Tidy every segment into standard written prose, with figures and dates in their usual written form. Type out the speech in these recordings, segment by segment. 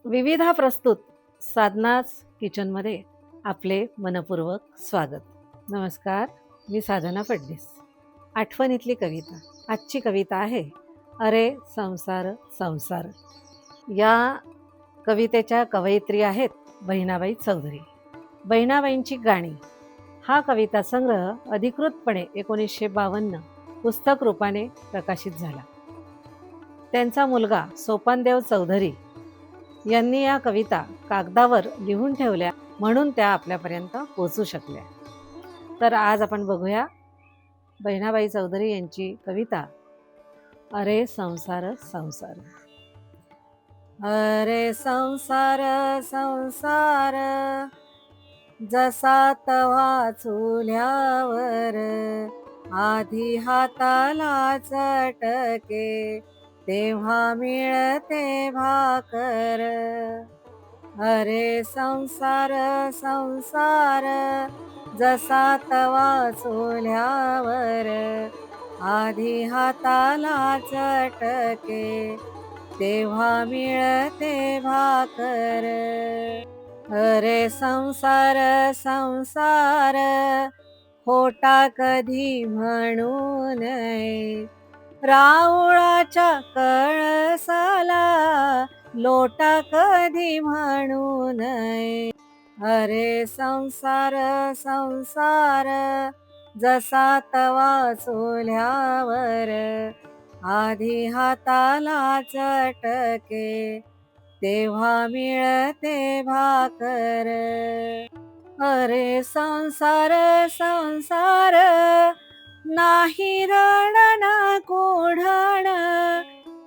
विविधा प्रस्तुत साधनाच किचनमध्ये आपले मनपूर्वक स्वागत. नमस्कार, मी साधना फडणीस. आठवणीतली कविता. आजची कविता आहे अरे संसार संसार. या कवितेच्या कवयित्री आहेत बहिणाबाई चौधरी. बहिणाबाईंची गाणी हा कविता संग्रह अधिकृतपणे 1952 पुस्तक रूपाने प्रकाशित झाला. त्यांचा मुलगा सोपानदेव चौधरी यांनी या कविता कागदावर लिहून ठेवल्या, म्हणून त्या आपल्यापर्यंत पोहोचू शकल्या. तर आज आपण बघूया बहिणाबाई चौधरी यांची कविता अरे संसार संसार. अरे संसार संसार, जसा तवा चुल्यावर, आधी हाताला चटके तेव्हा मिळते भाकर. अरे संसार संसार, जसा तवा चुल्यावर, आधी हाताला चटके तेव्हा मिळते भाकर. अरे संसार संसार, खोटा कधी म्हणू नये, राऊळाच्या कळसाला लोटा कधी म्हणू नये. अरे संसार संसार, जसा तवा चुल्यावर, आधी हाताला चटके तेव्हा मिळते भाकर. अरे संसार संसार, नाही रण ना कोढण.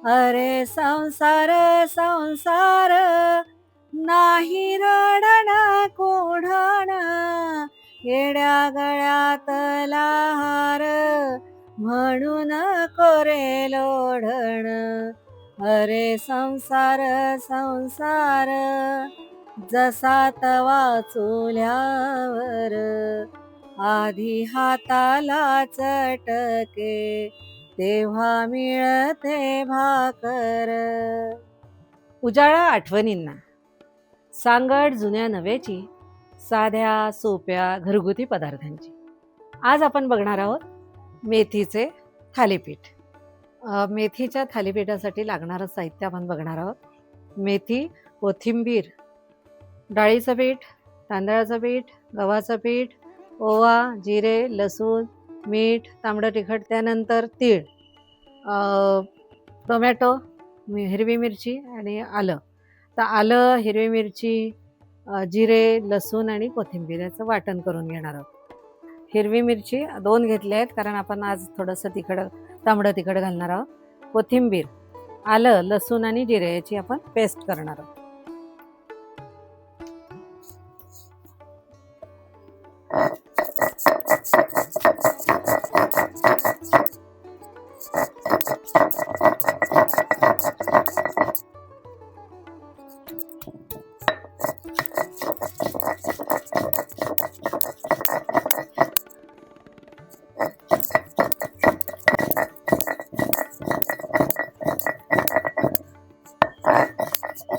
अरे संसार संसार, नाही रण ना कोढण, येड्या गळ्यातला हार म्हणून कोरे लोढण. अरे संसार संसार, जसा तवा चुल्यावर, आधी हाताला चटके तेव्हा मिळते भाकर. उजाळा आठवणींना, सांगड जुन्या नव्याची, साध्या सोप्या घरगुती पदार्थांची. आज आपण बघणार आहोत मेथीचे थालीपीठ. मेथीच्या थालीपीठासाठी लागणारं साहित्य आपण बघणार आहोत. मेथी, कोथिंबीर, डाळीचं पीठ, तांदळाचं पीठ, गव्हाचं पीठ, ओवा, जिरे, लसूण, मीठ, तांबडं तिखट, त्यानंतर तीळ, टोमॅटो, हिरवी मिरची आणि आलं. तर आलं, हिरवी मिरची, जिरे, लसूण आणि कोथिंबीर याचं वाटण करून घेणार आहोत. हिरवी मिरची 2 घेतल्या आहेत, कारण आपण आज थोडंसं तांबडं तिखट घालणार आहोत. कोथिंबीर, आलं, लसूण आणि जिरे याची आपण पेस्ट करणार आहोत.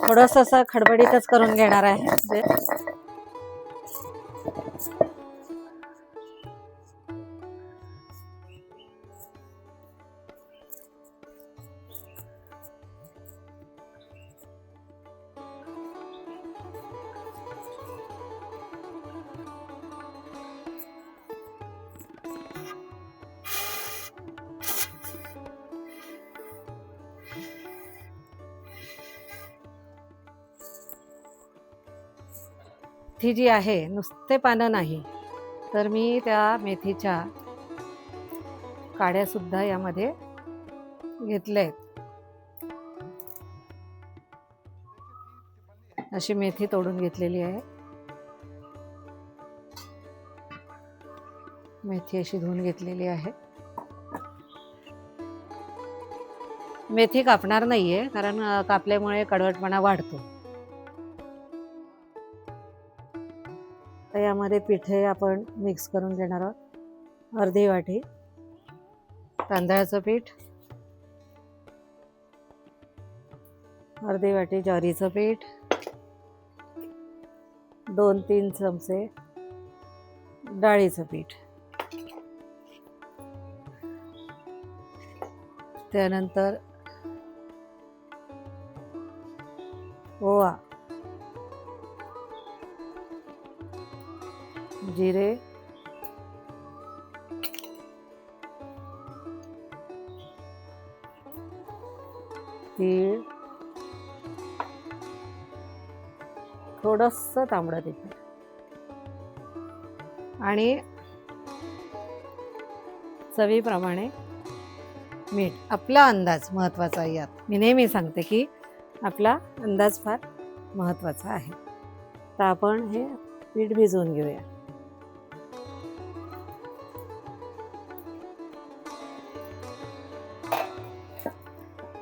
थोडंसं असं खडबडीतच करून घेणार आहे. मेथी जी आहे, नुसते पानं नाही, तर मी त्या मेथीच्या काड्या सुद्धा यामध्ये घेतल्या आहेत. अशी मेथी तोडून घेतलेली आहे. मेथी अशी धुवून घेतलेली आहे. मेथी कापणार नाहीये, कारण कापल्यामुळे कडवटपणा वाढतो. यामध्ये पिठे आपण मिक्स करून घेणार आहोत. अर्धी वाटी तांदळाचं पीठ, अर्धी वाटी ज्वारीचं पीठ, 2-3 चमचे डाळीचं पीठ, त्यानंतर ओवा, जिरे, तीळ, थोडंसं तांबडं तिखट आणि चवीप्रमाणे मीठ. आपला अंदाज महत्त्वाचा आहे यात. मी नेहमी सांगते की आपला अंदाज फार महत्त्वाचा आहे. तर आपण हे पीठ भिजवून घेऊया.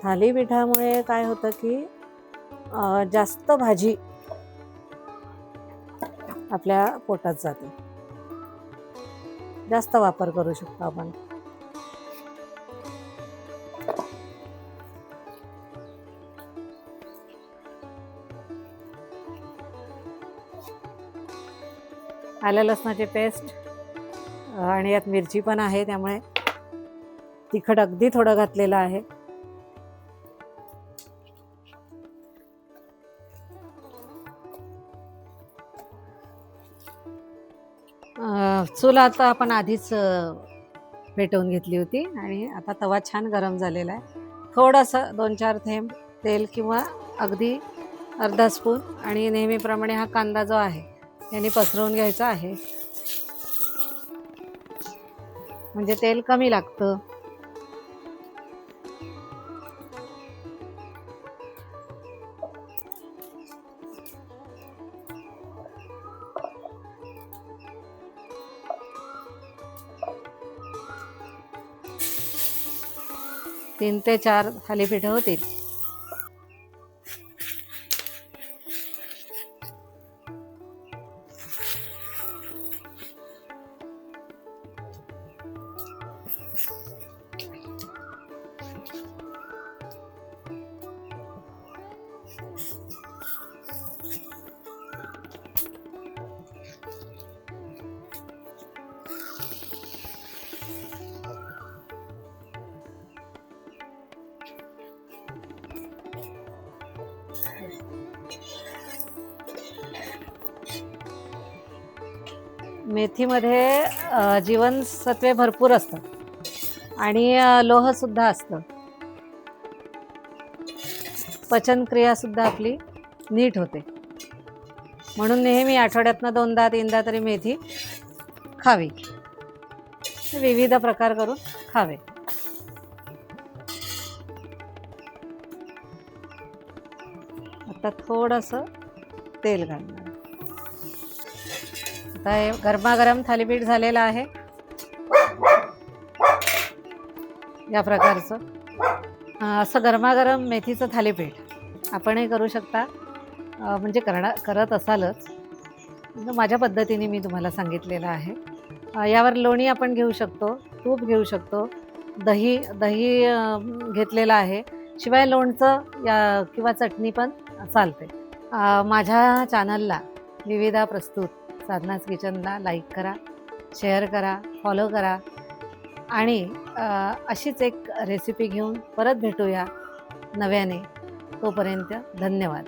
थालीपीठामुळे काय होतं की जास्त भाजी आपल्या पोटात जाते. जास्त वापर करू शकतो आपण. आलं लसणाची पेस्ट आणि यात मिरची पण आहे, त्यामुळे तिखट अगदी थोडं घातलेलं आहे. चूल आता आपण आधीच पेटवून घेतली होती आणि आता तवा छान गरम झालेला आहे. थोडंसं 2-4 थेंब तेल किंवा अगदी अर्धा स्पून आणि नेहमीप्रमाणे हा कांदा जो आहे याने पसरवून घ्यायचा आहे, म्हणजे तेल कमी लागतं. तीन ते 4 थालीपीठं होतील. मेथीमध्ये जीवनसत्वे भरपूर असतात आणि लोहसुद्धा असतं. पचनक्रियासुद्धा आपली नीट होते. म्हणून नेहमी आठवड्यातनं 2दा-3दा तरी मेथी खावी. विविध प्रकार करून खावे. आता थोडंसं तेल घालणार. आता हे गरमागरम थालीपीठ झालेलं आहे या प्रकारचं. असं गरमागरम मेथीचं थालीपीठ आपणही करू शकता. म्हणजे करत असालच, माझ्या पद्धतीने मी तुम्हाला सांगितलेलं आहे. यावर लोणी आपण घेऊ शकतो, तूप घेऊ शकतो, दही घेतलेलं आहे. शिवाय लोणचं किंवा चटणी पण चालते. माझ्या चॅनलला विविधा प्रस्तुत साधनाज किचनला लाईक करा, शेअर करा, फॉलो करा आणि अशीच एक रेसिपी घेऊन परत भेटूया नव्याने. तोपर्यंत धन्यवाद.